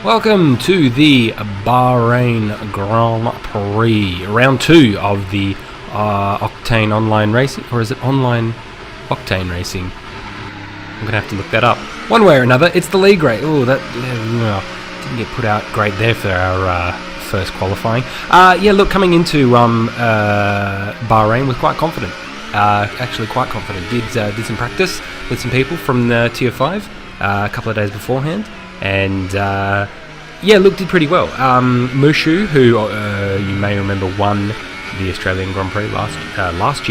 Welcome to the Bahrain Grand Prix, round 2 of the Octane Online Racing, or is it Online Octane Racing? I'm going to have to look that up. One way or another, it's the league race. Oh, that didn't get put out great there for our first qualifying. Look, coming into Bahrain was quite confident. Actually quite confident. Did some practice with some people from the Tier 5 a couple of days beforehand. And did pretty well. Mushu, who you may remember won the Australian Grand Prix last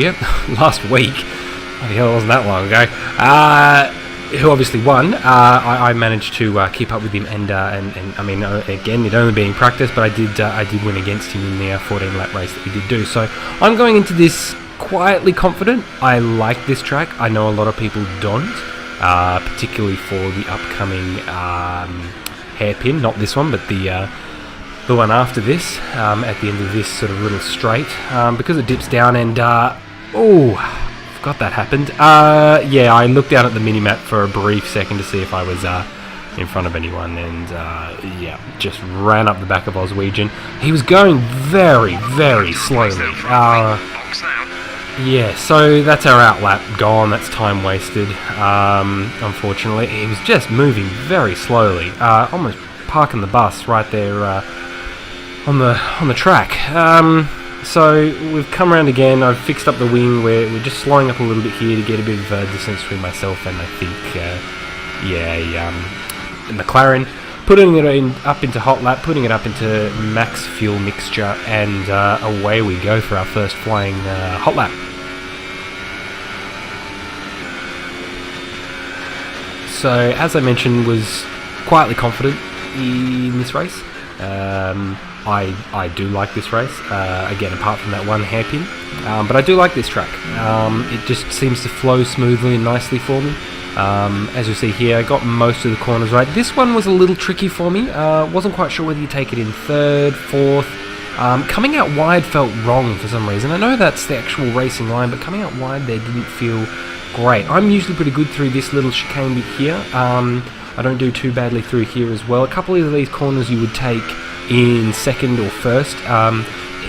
week. Oh, hell, it wasn't that long ago. Who obviously won. I managed to keep up with him, and I mean, again, it only being practice, but I did win against him in the 14-lap race that we did do. So I'm going into this quietly confident. I like this track. I know a lot of people don't. Particularly for the upcoming hairpin, not this one, but the one after this, at the end of this sort of little straight, because it dips down and, forgot that happened. I looked down at the mini-map for a brief second to see if I was in front of anyone, and just ran up the back of Oswegian. He was going very, very slowly. So that's our outlap gone. That's time wasted. Unfortunately, he was just moving very slowly, almost parking the bus right there on the track. So we've come around again. I've fixed up the wing. We're just slowing up a little bit here to get a bit of distance between myself and I think McLaren. Putting it up into hot lap, putting it up into max fuel mixture, and away we go for our first flying hot lap. So, as I mentioned, was quietly confident in this race. I do like this race, again, apart from that one hairpin, but I do like this track. It just seems to flow smoothly and nicely for me. As you see here, I got most of the corners right. This one was a little tricky for me. Wasn't quite sure whether you take it in third, fourth. Coming out wide felt wrong for some reason. I know that's the actual racing line, but coming out wide there didn't feel great. I'm usually pretty good through this little chicane bit here. I don't do too badly through here as well. A couple of these corners you would take in second or first.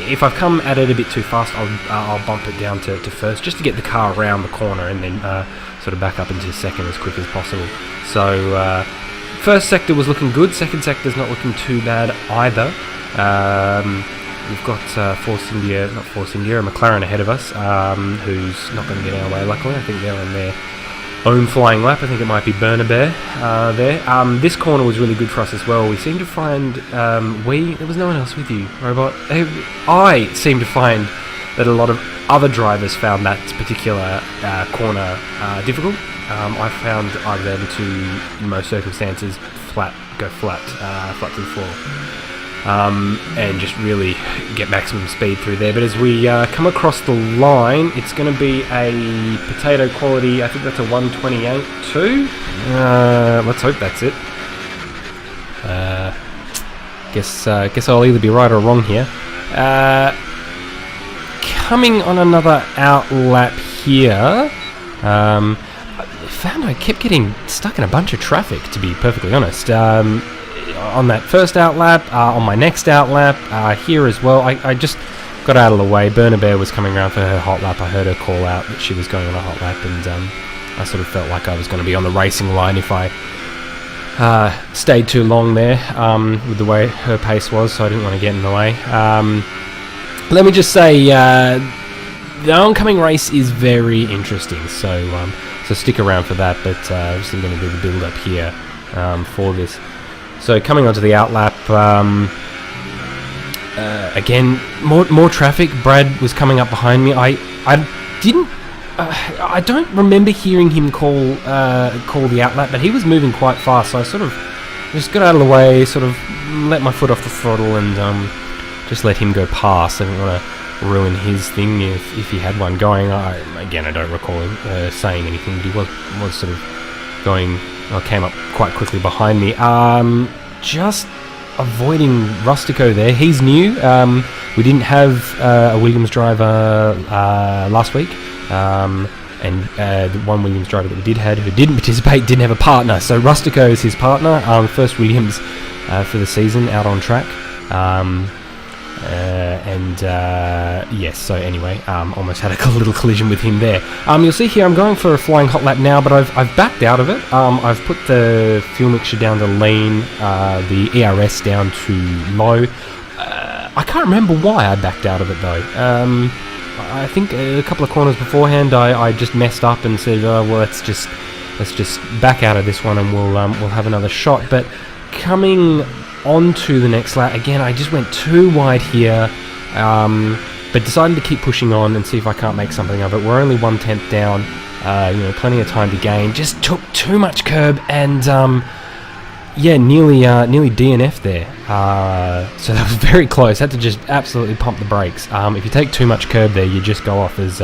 If I've come at it a bit too fast, I'll bump it down to first, just to get the car around the corner and then sort of back up into second as quick as possible. So first sector was looking good, second sector's not looking too bad either. We've got a McLaren ahead of us, who's not going to get our way, luckily. I think they're on their own flying lap. I think it might be Burner Bear there. This corner was really good for us as well. We seem to find, there was no one else with you, Robot. I seem to find that a lot of other drivers found that particular corner difficult. I found I was able to, in most circumstances, go flat to the floor. And just really get maximum speed through there. But as we come across the line, it's going to be a potato quality, I think that's a 128.2. Let's hope that's it. Guess I'll either be right or wrong here. Coming on another outlap here, I found I kept getting stuck in a bunch of traffic, to be perfectly honest. On that first outlap, on my next outlap, here as well. I just got out of the way. Burner Bear was coming around for her hot lap. I heard her call out that she was going on a hot lap, and I sort of felt like I was going to be on the racing line if I stayed too long there with the way her pace was, so I didn't want to get in the way. Let me just say, the oncoming race is very interesting, so stick around for that, but obviously going to do the build-up here for this. So coming onto the outlap, again, more traffic. Brad was coming up behind me. I don't remember hearing him call the outlap, but he was moving quite fast. So I sort of just got out of the way, sort of let my foot off the throttle, and just let him go past. I didn't want to ruin his thing if he had one going. I don't recall him saying anything, but he was sort of going. Came up quite quickly behind me. Just avoiding Rustico there. He's new. We didn't have a Williams driver last week. And the one Williams driver that we did have who didn't participate didn't have a partner. So Rustico is his partner. First Williams for the season out on track. Yes, so anyway, almost had a little collision with him there. You'll see here I'm going for a flying hot lap now, but I've backed out of it. I've put the fuel mixture down to lean, the ERS down to low. I can't remember why I backed out of it though. I think a couple of corners beforehand I just messed up and said, oh, well, let's just back out of this one and we'll have another shot. But coming onto the next lap, again, I just went too wide here, but decided to keep pushing on and see if I can't make something of it. We're only 1/10 down, plenty of time to gain. Just took too much curb and nearly DNF there. So that was very close. Had to just absolutely pump the brakes. If you take too much curb there, you just go off, as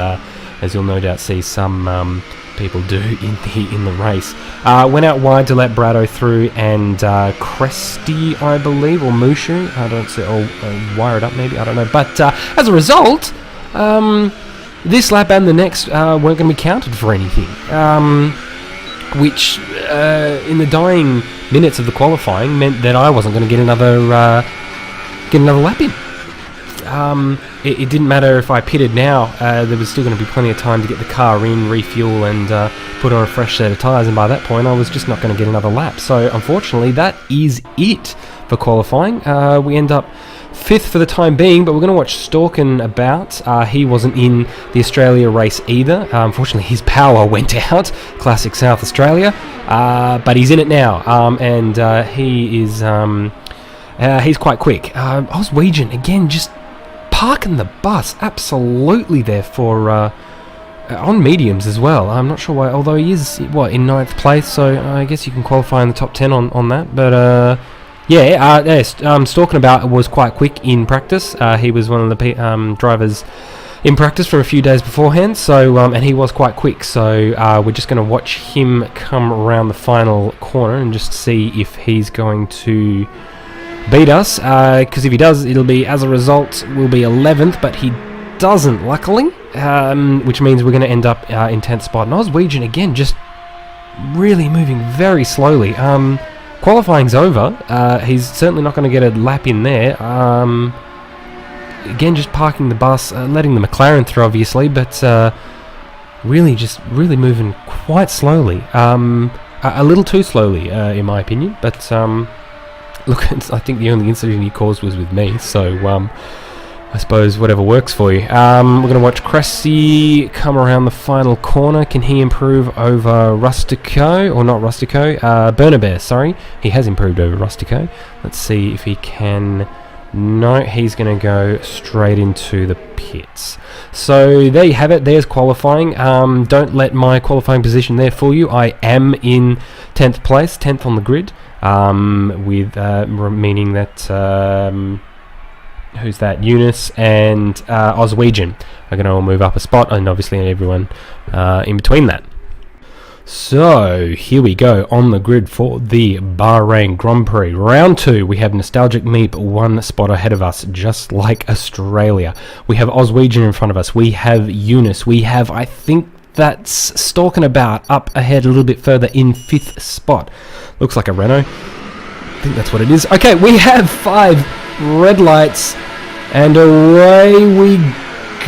you'll no doubt see some people do in the race. Went out wide to let Brado through, and Cresty, I believe, or Mushu, I don't see, or Wire It Up maybe, I don't know. But as a result, this lap and the next weren't going to be counted for anything. Which in the dying minutes of the qualifying meant that I wasn't going to get another lap in. It didn't matter if I pitted now, there was still going to be plenty of time to get the car in, refuel, and put on a fresh set of tyres, and by that point I was just not going to get another lap. So unfortunately that is it for qualifying. We end up 5th for the time being, but we're going to watch Storken about. He wasn't in the Australia race either. Unfortunately his power went out, classic South Australia, but he's in it now, and he is he's quite quick. Oswegian again, just parking the bus absolutely there for on mediums as well. I'm not sure why, although he is in 9th place, so I guess you can qualify in the top 10 on that. But Stalking About was quite quick in practice. He was one of the drivers in practice for a few days beforehand, so and he was quite quick. So we're just going to watch him come around the final corner and just see if he's going to beat us, because if he does, it'll be, as a result, we'll be 11th, but he doesn't, luckily, which means we're going to end up in 10th spot. And Oswegian, again, just really moving very slowly. Qualifying's over. He's certainly not going to get a lap in there. Again, just parking the bus, letting the McLaren through, obviously, but really moving quite slowly. A little too slowly, in my opinion, but look, I think the only incident he caused was with me, so I suppose whatever works for you. We're going to watch Cressy come around the final corner. Can he improve over Rustico? Or not Rustico, Bernabé, sorry. He has improved over Rustico. Let's see if he can. No, he's going to go straight into the pits. So there you have it. There's qualifying. Don't let my qualifying position there fool you. I am in 10th place, 10th on the grid, with meaning that who's that? Eunice and Oswegian are going to all move up a spot, and obviously everyone in between that. So here we go on the grid for the Bahrain Grand Prix. Round 2, we have Nostalgic Meep 1 spot ahead of us, just like Australia. We have Oswegian in front of us. We have Eunice. We have, I think that's Stalking About up ahead a little bit further in 5th spot. Looks like a Renault. I think that's what it is. Okay, we have 5 red lights, and away we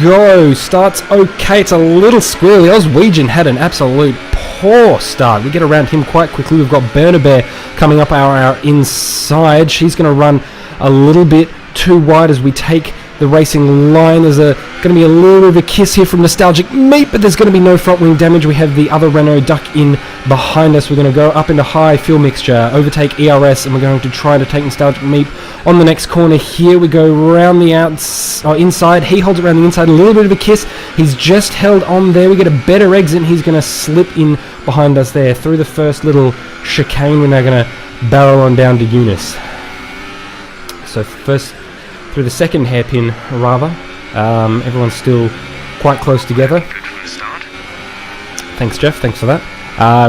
go. Starts okay. It's a little squirrely. Oswegian had an absolute poor start. We get around him quite quickly. We've got Bernabé coming up our inside. She's going to run a little bit too wide as we take the racing line. There's going to be a little bit of a kiss here from Nostalgic Meep, but there's going to be no front wing damage. We have the other Renault duck in behind us. We're going to go up into high fuel mixture, overtake ERS, and we're going to try to take Nostalgic Meep on the next corner here. We go around the inside. He holds it around the inside. A little bit of a kiss. He's just held on there. We get a better exit, and he's going to slip in behind us there through the first little chicane. We're now going to barrel on down to Eunice. So first through the second hairpin, rather. Everyone's still quite close together. Thanks, Jeff. Thanks for that.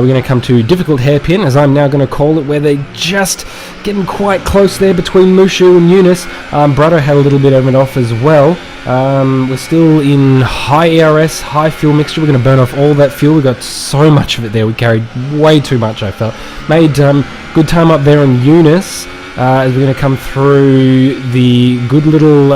We're going to come to difficult hairpin, as I'm now going to call it, where they're just getting quite close there between Mushu and Eunice. Brado had a little bit of it off as well. We're still in high ERS, high fuel mixture. We're going to burn off all that fuel. We got so much of it there. We carried way too much, I felt. Made good time up there on Eunice. as we're going to come through the good little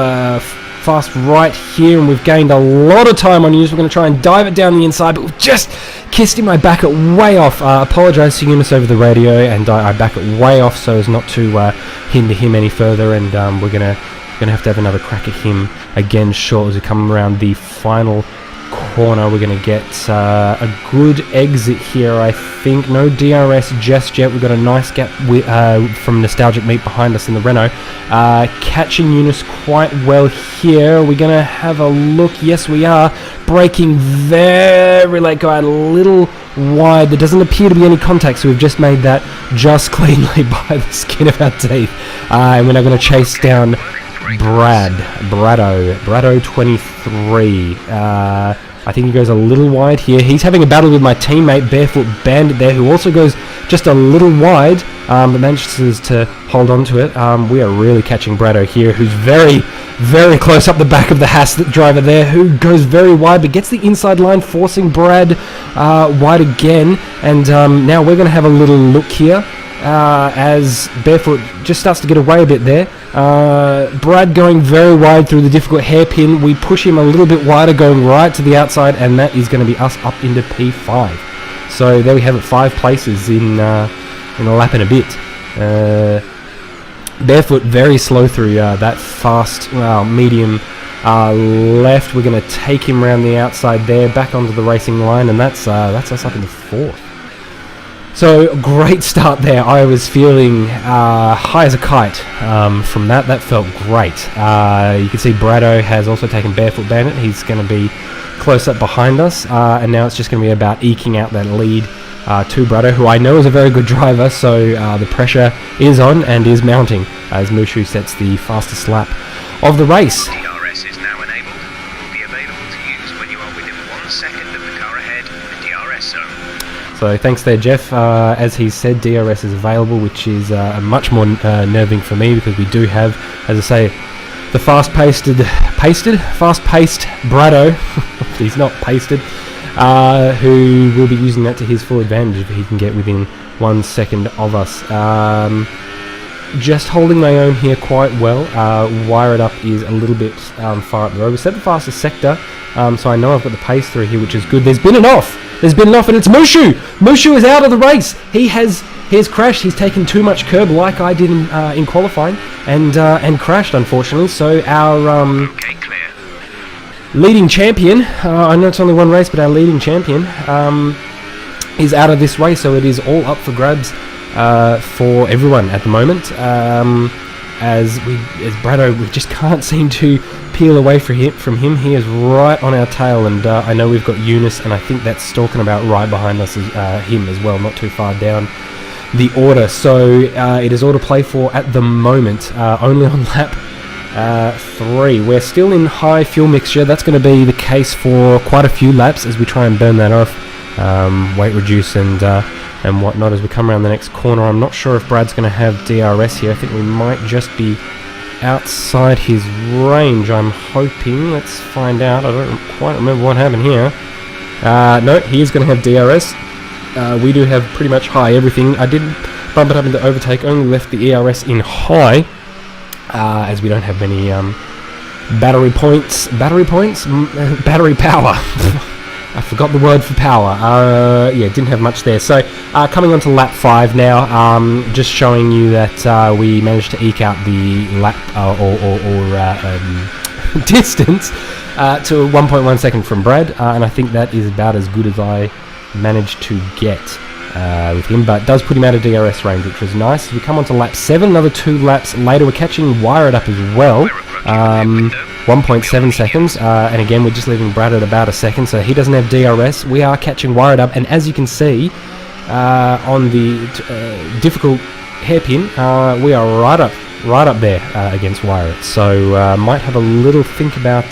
fast right here, and we've gained a lot of time on Eunice. We're going to try and dive it down the inside, but we've just kissed him. I back it way off. Apologise to Eunice over the radio, and I back it way off so as not to hinder him any further, and we're going to have another crack at him again short as we come around the final corner. We're going to get a good exit here, I think. No DRS just yet. We've got a nice gap from Nostalgic Meat behind us in the Renault. Catching Eunice quite well here. We're going to have a look. Yes, we are. Braking very late, guy, a little wide. There doesn't appear to be any contact, so we've just made that just cleanly by the skin of our teeth. And we're now going to chase down Brado 23. I think he goes a little wide here. He's having a battle with my teammate Barefoot Bandit there, who also goes just a little wide, but manages to hold on to it. We are really catching Brado here, who's very, very close up the back of the Haas driver there, who goes very wide, but gets the inside line, forcing Brad wide again. And now we're going to have a little look here. As Barefoot just starts to get away a bit there. Brad going very wide through the difficult hairpin. We push him a little bit wider, going right to the outside, and that is going to be us up into P5. So there we have it, 5 places in a lap and a bit. Barefoot very slow through that fast, medium left. We're going to take him around the outside there, back onto the racing line, and that's us up into 4th. So, great start there. I was feeling high as a kite from that. That felt great. You can see Brado has also taken Barefoot Bandit. He's going to be close up behind us. And now it's just going to be about eking out that lead to Brado, who I know is a very good driver. So, the pressure is on and is mounting as Mushu sets the fastest lap of the race. DRS is now enabled. Will be available to use when you are within 1 second of the car ahead in the DRS zone. So thanks there, Jeff. As he said, DRS is available, which is much more nerving for me, because we do have, as I say, the fast-paced Brado, he's not pasted, who will be using that to his full advantage if he can get within 1 second of us. Just holding my own here quite well. Wire It Up is a little bit far up the road. We set the fastest sector, so I know I've got the pace through here, which is good. There's been an off, and it's Mushu! Mushu is out of the race! He has crashed. He's taken too much curb, like I did in qualifying, and crashed, unfortunately. So our leading champion, I know it's only one race, but our leading champion is out of this race, so it is all up for grabs for everyone at the moment. As Brado, we just can't seem to peel away from him. He is right on our tail, and I know we've got Eunice, and I think that's stalking about right behind us, him as well, not too far down the order. So it is all to play for at the moment, only on lap 3. We're still in high fuel mixture. That's going to be the case for quite a few laps as we try and burn that off, weight reduce and whatnot as we come around the next corner. I'm not sure if Brad's going to have DRS here. I think we might just be outside his range, I'm hoping. Let's find out. I don't quite remember what happened here. No, he is going to have DRS. We do have pretty much high everything. I did bump it up into overtake, only left the ERS in high, as we don't have many battery power. I forgot the word for power. Yeah, didn't have much there. So coming on to lap 5 now, just showing you that we managed to eke out the lap distance to 1.1 second from Brad, and I think that is about as good as I managed to get with him, but does put him out of DRS range, which was nice. We come on to lap 7, another 2 laps later. We're catching Wire It Up as well. 1.7 seconds, and again we're just leaving Brad at about a second, so he doesn't have DRS. We are catching Wire It Up, and as you can see on the difficult hairpin, we are right up there against Wire It. So might have a little think about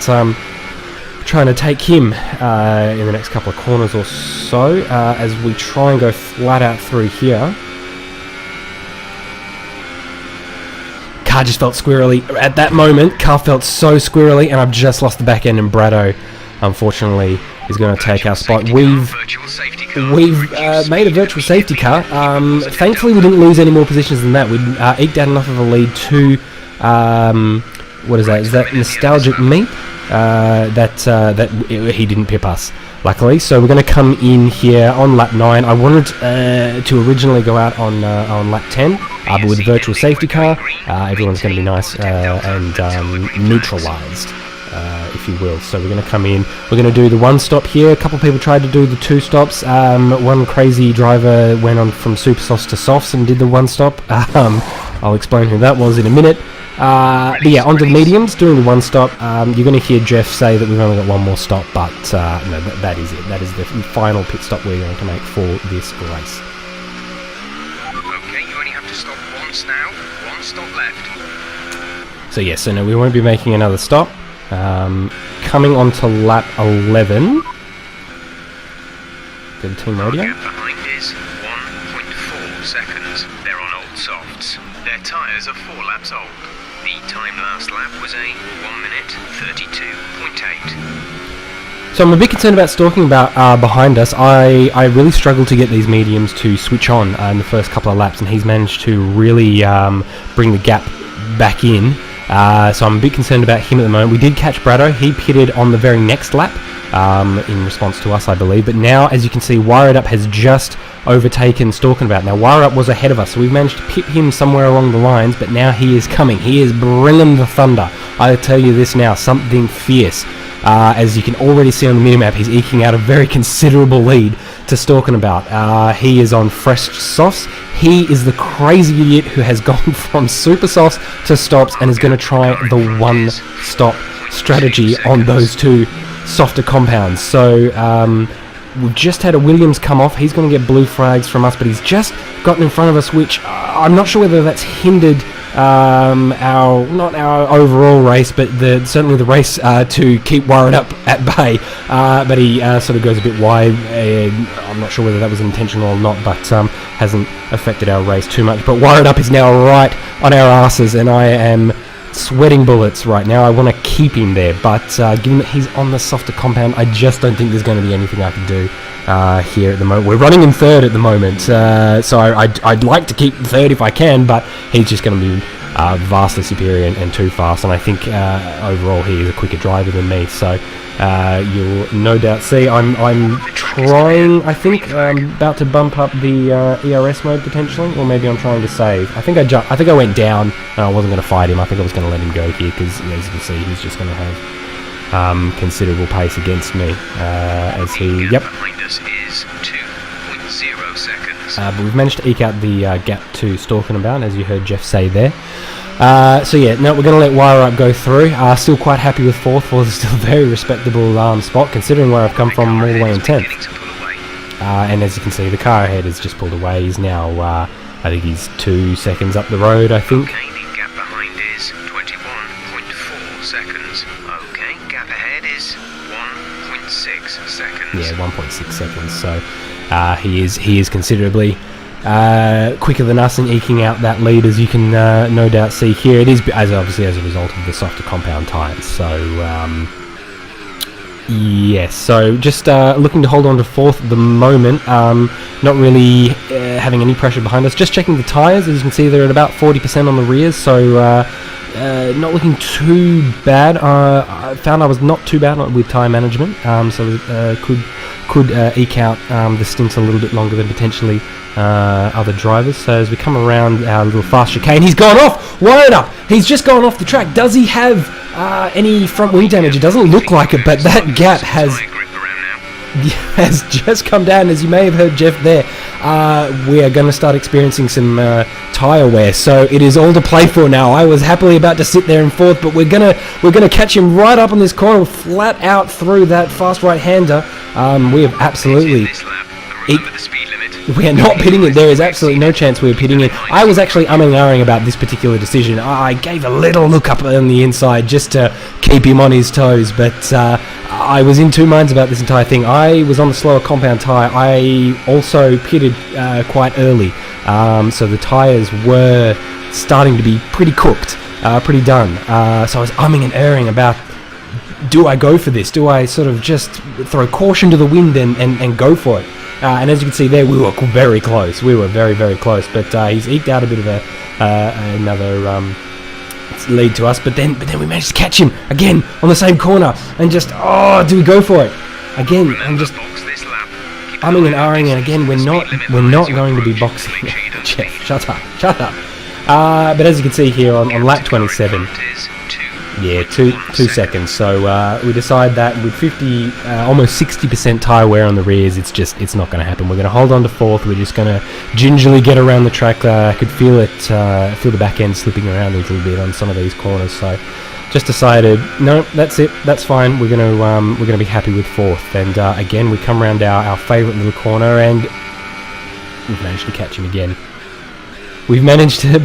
trying to take him in the next couple of corners or so, as we try and go flat out through here. Car just felt squirrely at that moment. Car felt so squirrely, and I've just lost the back end, and Brado unfortunately is going to take our spot. We've made a virtual safety car. Thankfully, we didn't lose any more positions than that. We eked out enough of a lead to what is that? Is that Nostalgic Meat? That he didn't pip us, luckily. So we're going to come in here on lap 9. I wanted to originally go out on lap 10, but with the virtual safety car, everyone's going to be nice and neutralised, if you will. So we're going to come in. We're going to do the 1 stop here. A couple of people tried to do the 2 stops. One crazy driver went on from super softs to softs and did the 1 stop. I'll explain who that was in a minute. But yeah, onto the mediums, doing the 1 stop. You're going to hear Jeff say that we've only got 1 more stop, but no, that is it. That is the final pit stop we're going to make for this race. Okay, you only have to stop once now. 1 stop left. So yeah, so no, we won't be making another stop. Coming on to lap 11. Go to team radio. Gap behind is 1.4 seconds. They're on old softs. Their tyres are 4 laps old. The time last lap was a 1 minute 32.8. So I'm a bit concerned about stalking about behind us. I really struggled to get these mediums to switch on in the first couple of laps, and he's managed to really bring the gap back in. So I'm a bit concerned about him at the moment. We did catch Brado. He pitted on the very next lap in response to us, I believe. But now, as you can see, Wire It Up has just overtaken Stalking About. Now, Wire Up was ahead of us, so we've managed to pit him somewhere along the lines, but now he is coming. He is bringing the thunder. I tell you this now, something fierce. As you can already see on the minimap, he's eking out a very considerable lead to Stalking About. He is on fresh softs. He is the crazy idiot who has gone from super softs to stops and is going to try the 1-stop strategy on those 2 softer compounds. So we've just had a Williams come off. He's going to get blue flags from us, but he's just gotten in front of us, which I'm not sure whether that's hindered not our overall race, but certainly the race to keep Wire It Up at bay. But he sort of goes a bit wide. I'm not sure whether that was intentional or not, but hasn't affected our race too much. But Wire It Up is now right on our asses, and I am sweating bullets right now. I want to keep him there, but given that he's on the softer compound, I just don't think there's going to be anything I can do here at the moment. We're running in 3rd at the moment, so I'd like to keep 3rd if I can, but he's just going to be vastly superior and too fast, and I think overall he is a quicker driver than me, so you'll no doubt see. I'm trying, I think, about to bump up the ERS mode potentially, or maybe I'm trying to save. I think I went down, and I wasn't going to fight him. I think I was going to let him go here, because as you can see, he's just going to have considerable pace against me, as he, yep. Behind us is 2.0 seconds. But we've managed to eke out the gap to Stalking About, as you heard Jeff say there. So yeah, no, we're going to let Wire Up go through. Still quite happy with 4th. 4th is still a very respectable spot, considering where I've come from all the way in 10th. And as you can see, the car ahead has just pulled away. He's now, I think he's 2 seconds up the road, I think. Okay, the gap behind is 21.4 seconds. Okay, gap ahead is 1.6 seconds. Yeah, 1.6 seconds. So he is considerably quicker than us in eking out that lead, as you can no doubt see here. It is obviously as a result of the softer compound tyres. So yes, so just looking to hold on to 4th at the moment. Not really having any pressure behind us. Just checking the tyres. As you can see, they're at about 40% on the rears, so not looking too bad. I found I was not too bad with tyre management, so could eke out the stints a little bit longer than potentially other drivers. So as we come around our little fast chicane, he's gone off! Wire It Up! He's just gone off the track. Does he have any front wing damage? It doesn't look like it, but that gap has just come down. As you may have heard Jeff there, we are going to start experiencing some tyre wear, so it is all to play for now. I was happily about to sit there in 4th, but we're gonna catch him right up on this corner, flat out through that fast right-hander. We have absolutely... We are not pitting it. There is absolutely no chance we are pitting it. I was actually umming and ahhing about this particular decision. I gave a little look up on the inside just to keep him on his toes, but I was in 2 minds about this entire thing. I was on the slower compound tyre. I also pitted quite early, so the tyres were starting to be pretty cooked, pretty done. So I was umming and erring about do I go for this? Do I sort of just throw caution to the wind and go for it? And as you can see there, we were very close. We were very, very close. But he's eked out a bit of another lead to us. But then we managed to catch him again on the same corner. And just, do we go for it? Again, I'm just umming and ahhing. And again, we're not going to be boxing. Jeff, shut up. But as you can see here on lap 27, yeah, two seconds. So we decide that with 50, almost 60% tyre wear on the rears, it's not going to happen. We're going to hold on to fourth. We're just going to gingerly get around the track. I could feel it, feel the back end slipping around a little bit on some of these corners. So just decided, no, that's it. That's fine. We're going to be happy with fourth. And again, we come around our favourite little corner, and we've managed to catch him again. We've managed to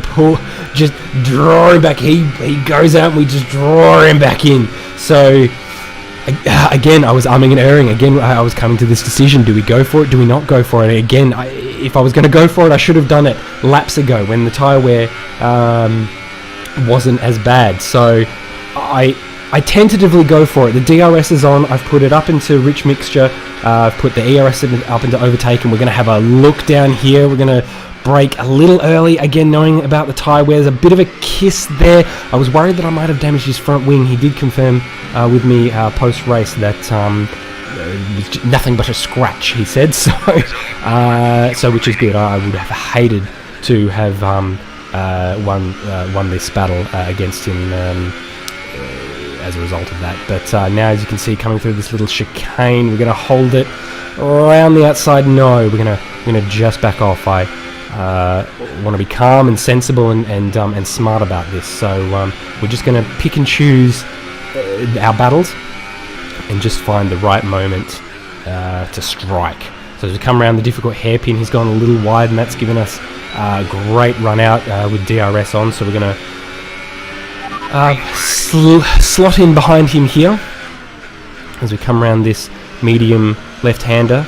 just draw him back. He goes out and we just draw him back in. So, again, I was umming and erring. Again, I was coming to this decision. Do we go for it? Do we not go for it? Again, if I was going to go for it, I should have done it laps ago when the tyre wear wasn't as bad. So, I tentatively go for it. The DRS is on. I've put it up into rich mixture. I've put the ERS up into overtake, and we're going to have a look down here. We're going to brake a little early, again knowing about the tyre wear. There's a bit of a kiss there. I was worried that I might have damaged his front wing. He did confirm with me post-race that it was nothing but a scratch, he said, so which is good. I would have hated to have won this battle against him as a result of that. But now, as you can see, coming through this little chicane, we're going to hold it around the outside. No, we're going to just back off. I want to be calm and sensible and smart about this. So we're just going to pick and choose our battles and just find the right moment to strike. So as we come around the difficult hairpin, he's gone a little wide, and that's given us a great run out with DRS on. So we're going to slot in behind him here as we come around this medium left-hander.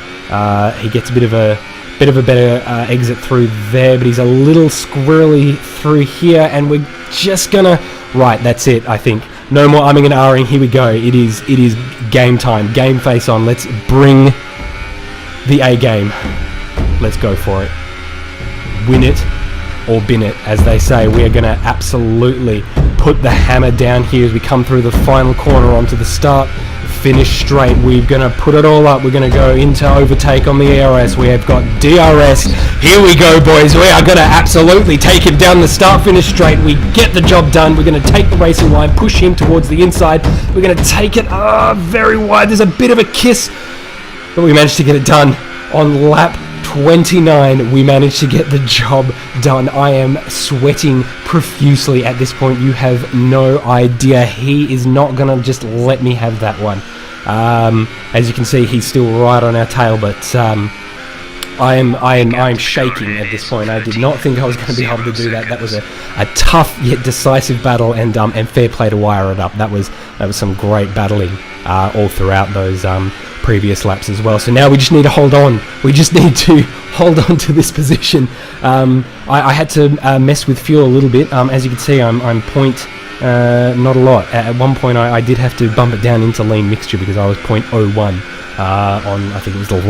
He gets a bit of a better exit through there, but he's a little squirrely through here, and we're just gonna... Right, that's it, I think. No more umming and ahhing. Here we go. It is game time. Game face on. Let's bring the A game. Let's go for it. Win it or bin it, as they say. We are going to absolutely put the hammer down here as we come through the final corner onto the start finish straight. We're going to put it all up. We're going to go into overtake on the ERS. We have got DRS. Here we go, boys. We are going to absolutely take him down the start finish straight. We get the job done. We're going to take the racing line, push him towards the inside. We're going to take it very wide. There's a bit of a kiss, but we managed to get it done on lap 29. We managed to get the job done. I am sweating profusely at this point. You have no idea. He is not going to just let me have that one. As you can see, he's still right on our tail, but I am shaking at this point. I did not think I was going to be able to do that. That was a tough yet decisive battle, and fair play to wire it up. That was some great battling all throughout those previous laps as well. So now we just need to hold on. We just need to hold on to this position. I had to mess with fuel a little bit. As you can see, I'm point not a lot. At one point I did have to bump it down into lean mixture because I was 0.01 on, I think it was the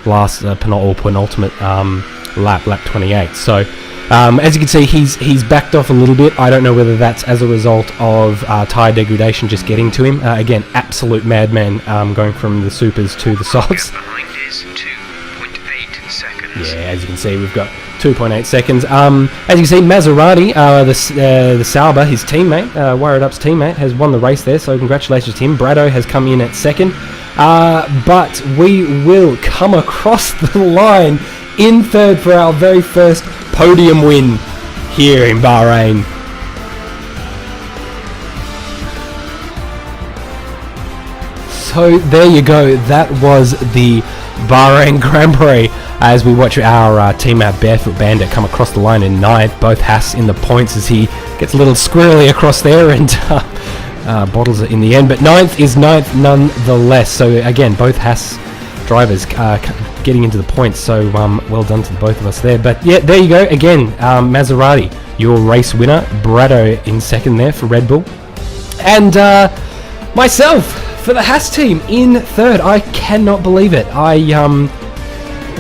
last penultimate lap 28. So as you can see, he's backed off a little bit. I don't know whether that's as a result of tyre degradation just getting to him. Again, absolute madman going from the supers to the softs. Behind is 2.8 seconds. Yeah, as you can see, we've got 2.8 seconds. As you can see, Maserati, the Sauber, his teammate, Wire It Up's teammate, has won the race there, so congratulations to him. Brado has come in at second. But we will come across the line in third for our very first podium win here in Bahrain. So there you go. That was the Bahrain Grand Prix as we watch our teammate Barefoot Bandit come across the line in ninth. Both Haas in the points as he gets a little squirrely across there and bottles it in the end. But ninth is ninth nonetheless. So again, both Haas drivers getting into the points. So well done to both of us there. But yeah, there you go. Again, Maserati, your race winner. Brado in second there for Red Bull. And myself for the Haas team in third. I cannot believe it. I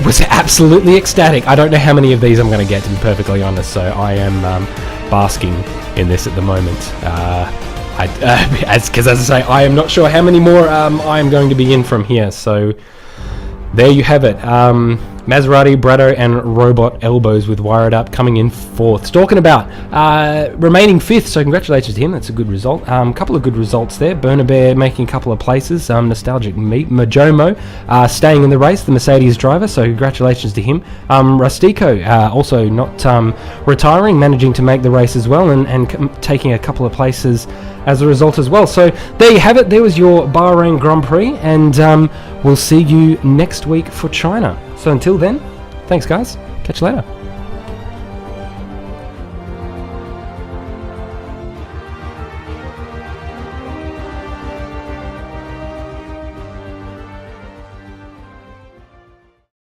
was absolutely ecstatic. I don't know how many of these I'm going to get, to be perfectly honest, so I am basking in this at the moment. Because as I say, I am not sure how many more I am going to be in from here, so there you have it. Maserati, Bratto, and Robot Elbows with Wired Up coming in fourth. Talking about remaining fifth, so congratulations to him. That's a good result. Couple of good results there. Burner Bear making a couple of places. Nostalgic Meat. Majomo staying in the race, the Mercedes driver, so congratulations to him. Rustico also not retiring, managing to make the race as well, and taking a couple of places as a result as well. So there you have it. There was your Bahrain Grand Prix, and we'll see you next week for China. So until then, thanks guys. Catch you later.